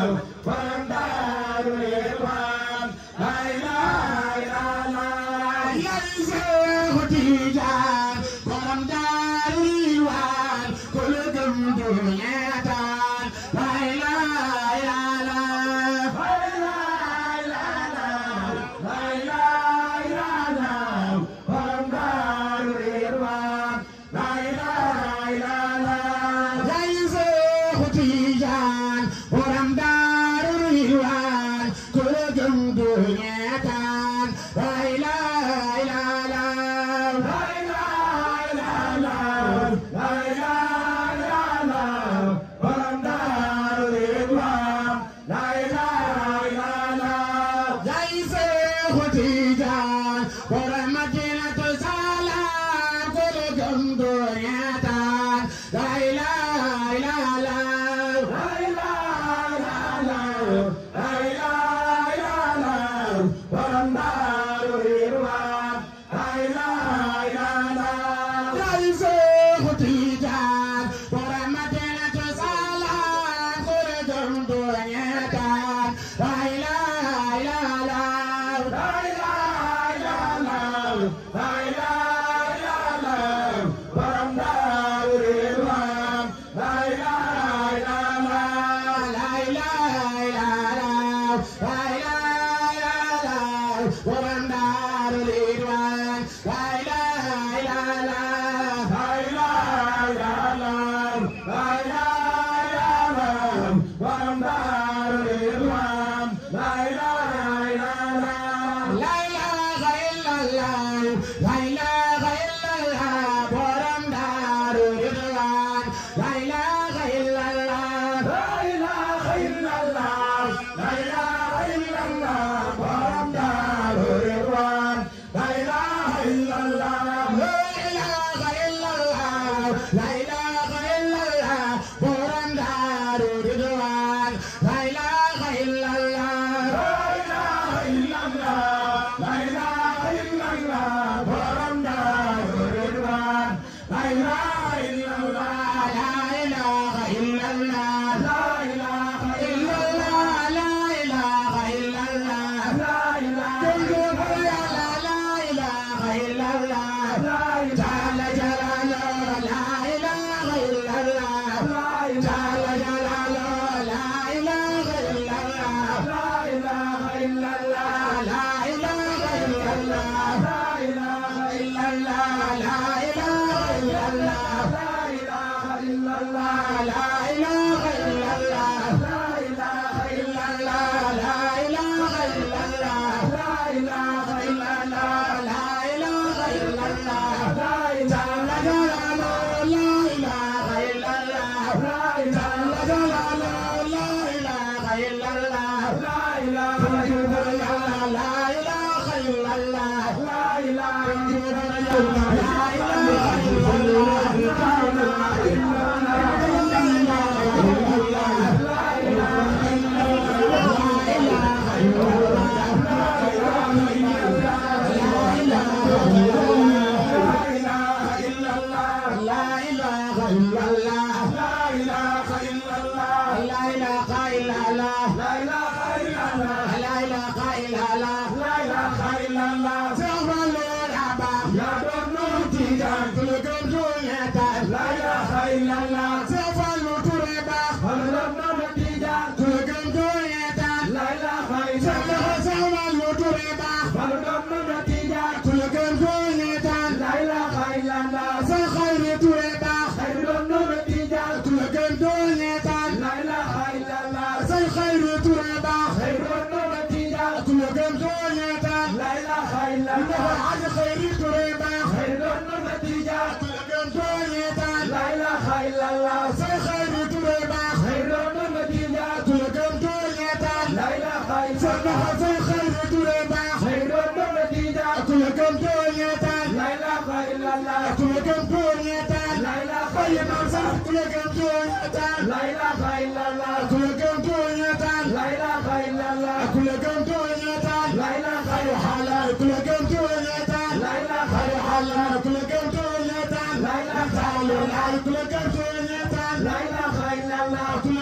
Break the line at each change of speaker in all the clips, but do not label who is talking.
La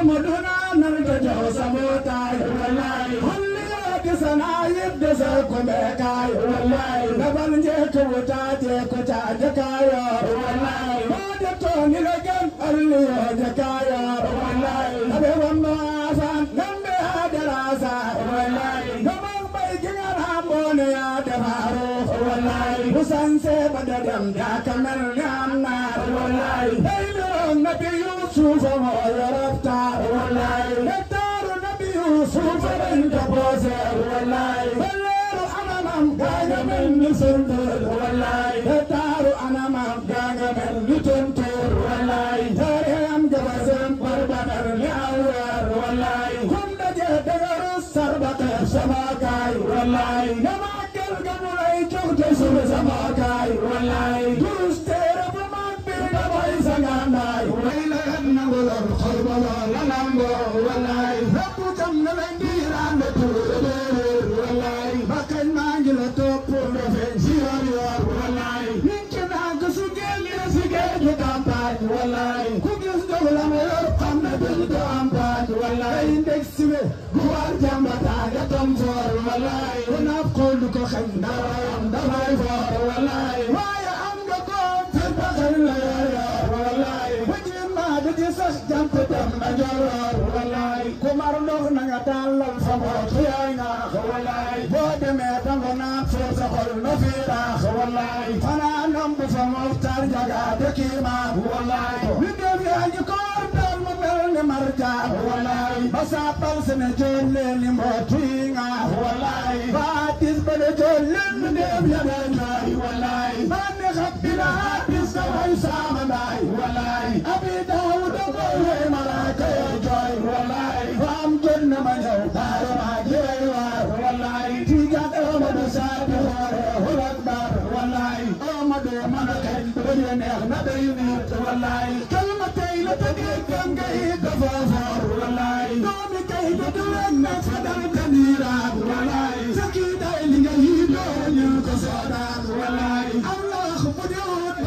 Maduna nargajo samotai wallahi kulli ya sana yadda sa kuma kai wallahi naban je ko ta je ko ta je kayo wallahi ba da to ni lagan alli ya kayo wallahi abe wamma san nambe hadarasa wallahi naman bai jingar hamone ya da haro wallahi musan se badadam da kamar namna wallahi nabi Yusuf ma yarabta wallahi nadaru nabi Yusuf inda bose wallahi balaru anamam gaga min sundur wallahi nadaru anamam gaga min lutuntur wallahi tariham gabasam barbanar li awar wallahi kunda je dagar sarbata samakai wallahi namakal gamulai jogde sur samakai wallahi durustere bumak birda bai sanganai wailan nangolor khalbala lanambo wallahi rabbu jamna lendira meture wallahi bakan mangila topo ndofe sirarior wallahi ninkina kusugeli sigeli kampai wallahi kugis dogla mayor kamna bil kampai wallahi indexiwe guar jambata gatom for wallahi unaf qoldu ko khandam damay for wallahi waya am ga ko tabakal ya wallahi wajima de sax jamp dem na joror wallahi kumar ndox na nga talal famo xiyanga wallahi bo deme dango na so sa xol no fi rax wallahi fana nam bu famo tar jaga de kima wallahi ni dem ya ji ko dal mo mel ne marja wallahi basa pal sene jolle ni motinga wallahi batis bele jolle ni dem ya dai wallahi ban khabila bis way sama dai wallahi abi daud ko we malaka joy wallahi am janna ma jaw dar ma jey war wallahi tiga do ma do sabi hore akbar wallahi o ma do man kay do neex na day ni wallahi kalmatay la tagi kam gay dafa for wallahi do mi kay do na fadal kanira wallahi saki day li nga yido ñu ko sodan wallahi allah khubudut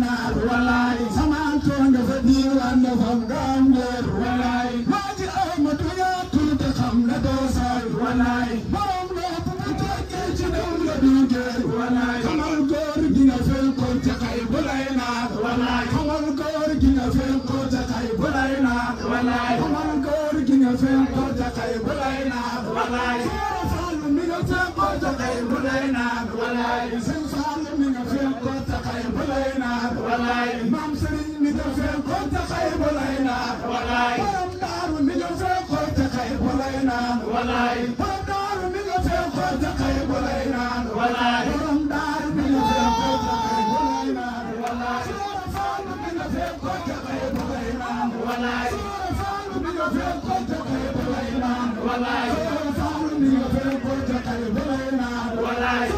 na wallahi saman to nga fa diwan na fam gamber wallahi maji ahmadu ya tude xam na do say wallahi borom lo bu to ke ci do nga duge wallahi kamal gor gi nga fel ko ta kay bulay na wallahi kamal gor gi nga fel ko ta kay bulay na wallahi kamal gor gi nga fel ko ta kay bulay na wallahi falu mi nga fel ko ta kay bulay na wallahi sen falu mi nga fel ko ta kay bulay na wallahi mam serigne mi nga fel ko ta kay bulay na wallahi borom daru mi nga fel ko ta kay bulay na wallahi borom daru mi nga fel ko ta kay bulay na wallahi borom daru mi nga fel ko ta kay bulay na wallahi falu mi nga fel ko ta kay bulay na wallahi falu mi nga fel ko ta kay bulay na wallahi falu mi nga fel ko ta kay bulay na wallahi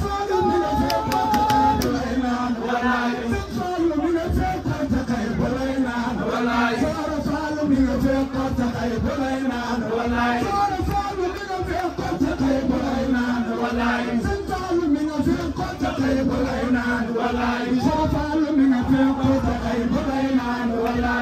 falu mi nga fel ko ta kay bulay na wallahi falu mi nga fel ko ta kay bulay na wallahi falu mi nga fel ko ta kay bulay na wallahi falu mi nga fel ko ta kay bulay na wallahi falu mi nga fel ko ta kay bulay na wallahi falu mi nga fel ko ta kay bulay na wallahi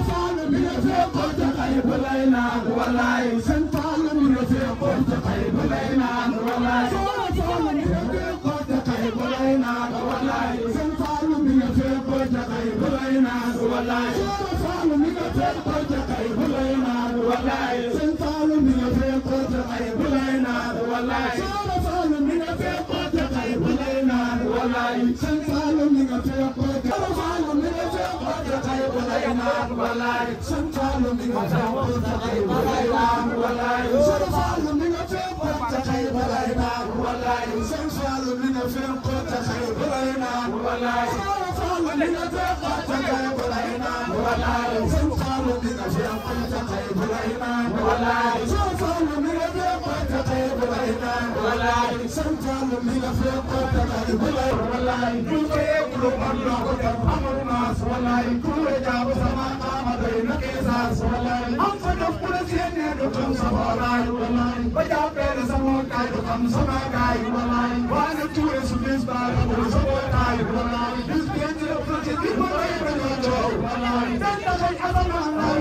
falu mi nga fel ko ta kay bulay na wallahi falu mi nga fel ko ta kay bulay na wallahi falu mi nga fel ko ta kay bulay na wallahi falu mi nga fel ko ta kay bulay na wallahi falu mi nga fel ko ta kay bulay na wallahi falu mi nga fel ko ta kay bulay na wallahi falu mi nga fel ko ta kay bulay na wallahi falu mi nga fel ko ta falu mi nga fel ko ta kay bulay na wallahi falu mi nga fel ko ta kay bulay na wallahi falu mi nga fel ko ta kay bulay na wallahi falu mi nga fel ko ta kay bulay na wallahi falu mi nga fel ko ta kay bulay na wallahi falu mi nga fel ko ta kay bulay na wallahi falu mi nga fel ko ta kay bulay na wallahi falu mi nga fel ko ta kay bulay wallahi ku ko yeklu Allah ko ta amul nas wallahi ku jabu sama kama dai na kesas wallahi am fa do kula sene do kam sabarai wallahi ba ja pere samo kai do kam sama kai wallahi wa na tu es bis ba do samo kai wallahi this is the project people are doing wallahi dan da kai azama Allah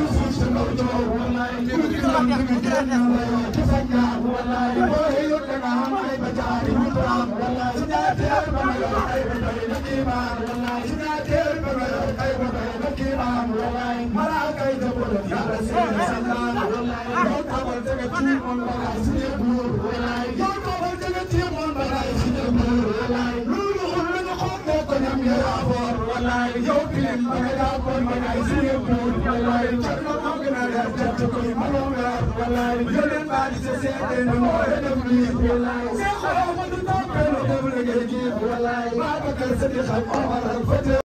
Wallahi